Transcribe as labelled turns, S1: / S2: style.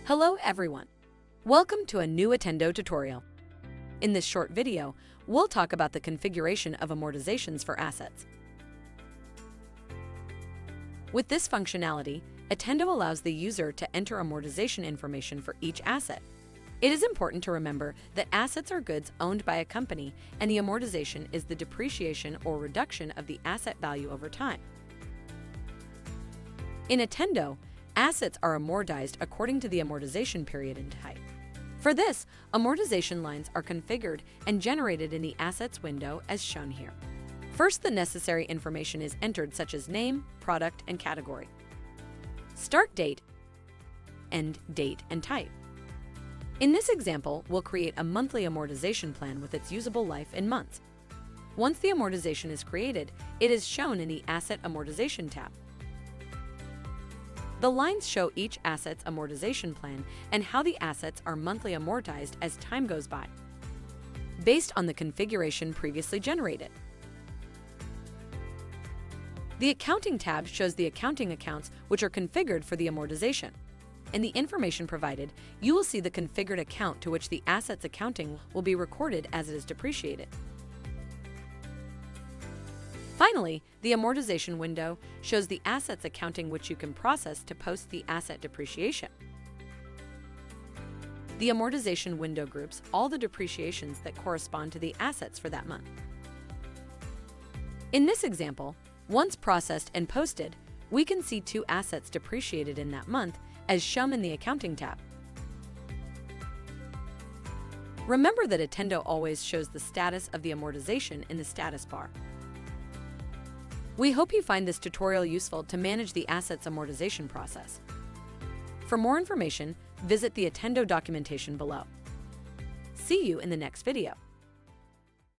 S1: Hello everyone! Welcome to a new Attendo tutorial. In this short video, we'll talk about the configuration of amortizations for assets. With this functionality, Attendo allows the user to enter amortization information for each asset. It is important to remember that assets are goods owned by a company, and the amortization is the depreciation or reduction of the asset value over time. In Attendo, assets are amortized according to the amortization period and type. For this, amortization lines are configured and generated in the Assets window as shown here. First, the necessary information is entered, such as name, product, and category, start date, end date, and type. In this example, we'll create a monthly amortization plan with its usable life in months. Once the amortization is created, it is shown in the Asset Amortization tab. The lines show each asset's amortization plan and how the assets are monthly amortized as time goes by, based on the configuration previously generated. The Accounting tab shows the accounting accounts which are configured for the amortization. In the information provided, you will see the configured account to which the asset's accounting will be recorded as it is depreciated. Finally, the amortization window shows the assets accounting which you can process to post the asset depreciation. The amortization window groups all the depreciations that correspond to the assets for that month. In this example, once processed and posted, we can see two assets depreciated in that month as shown in the Accounting tab. Remember that Attendo always shows the status of the amortization in the status bar. We hope you find this tutorial useful to manage the assets amortization process. For more information, visit the Attendo documentation below. See you in the next video.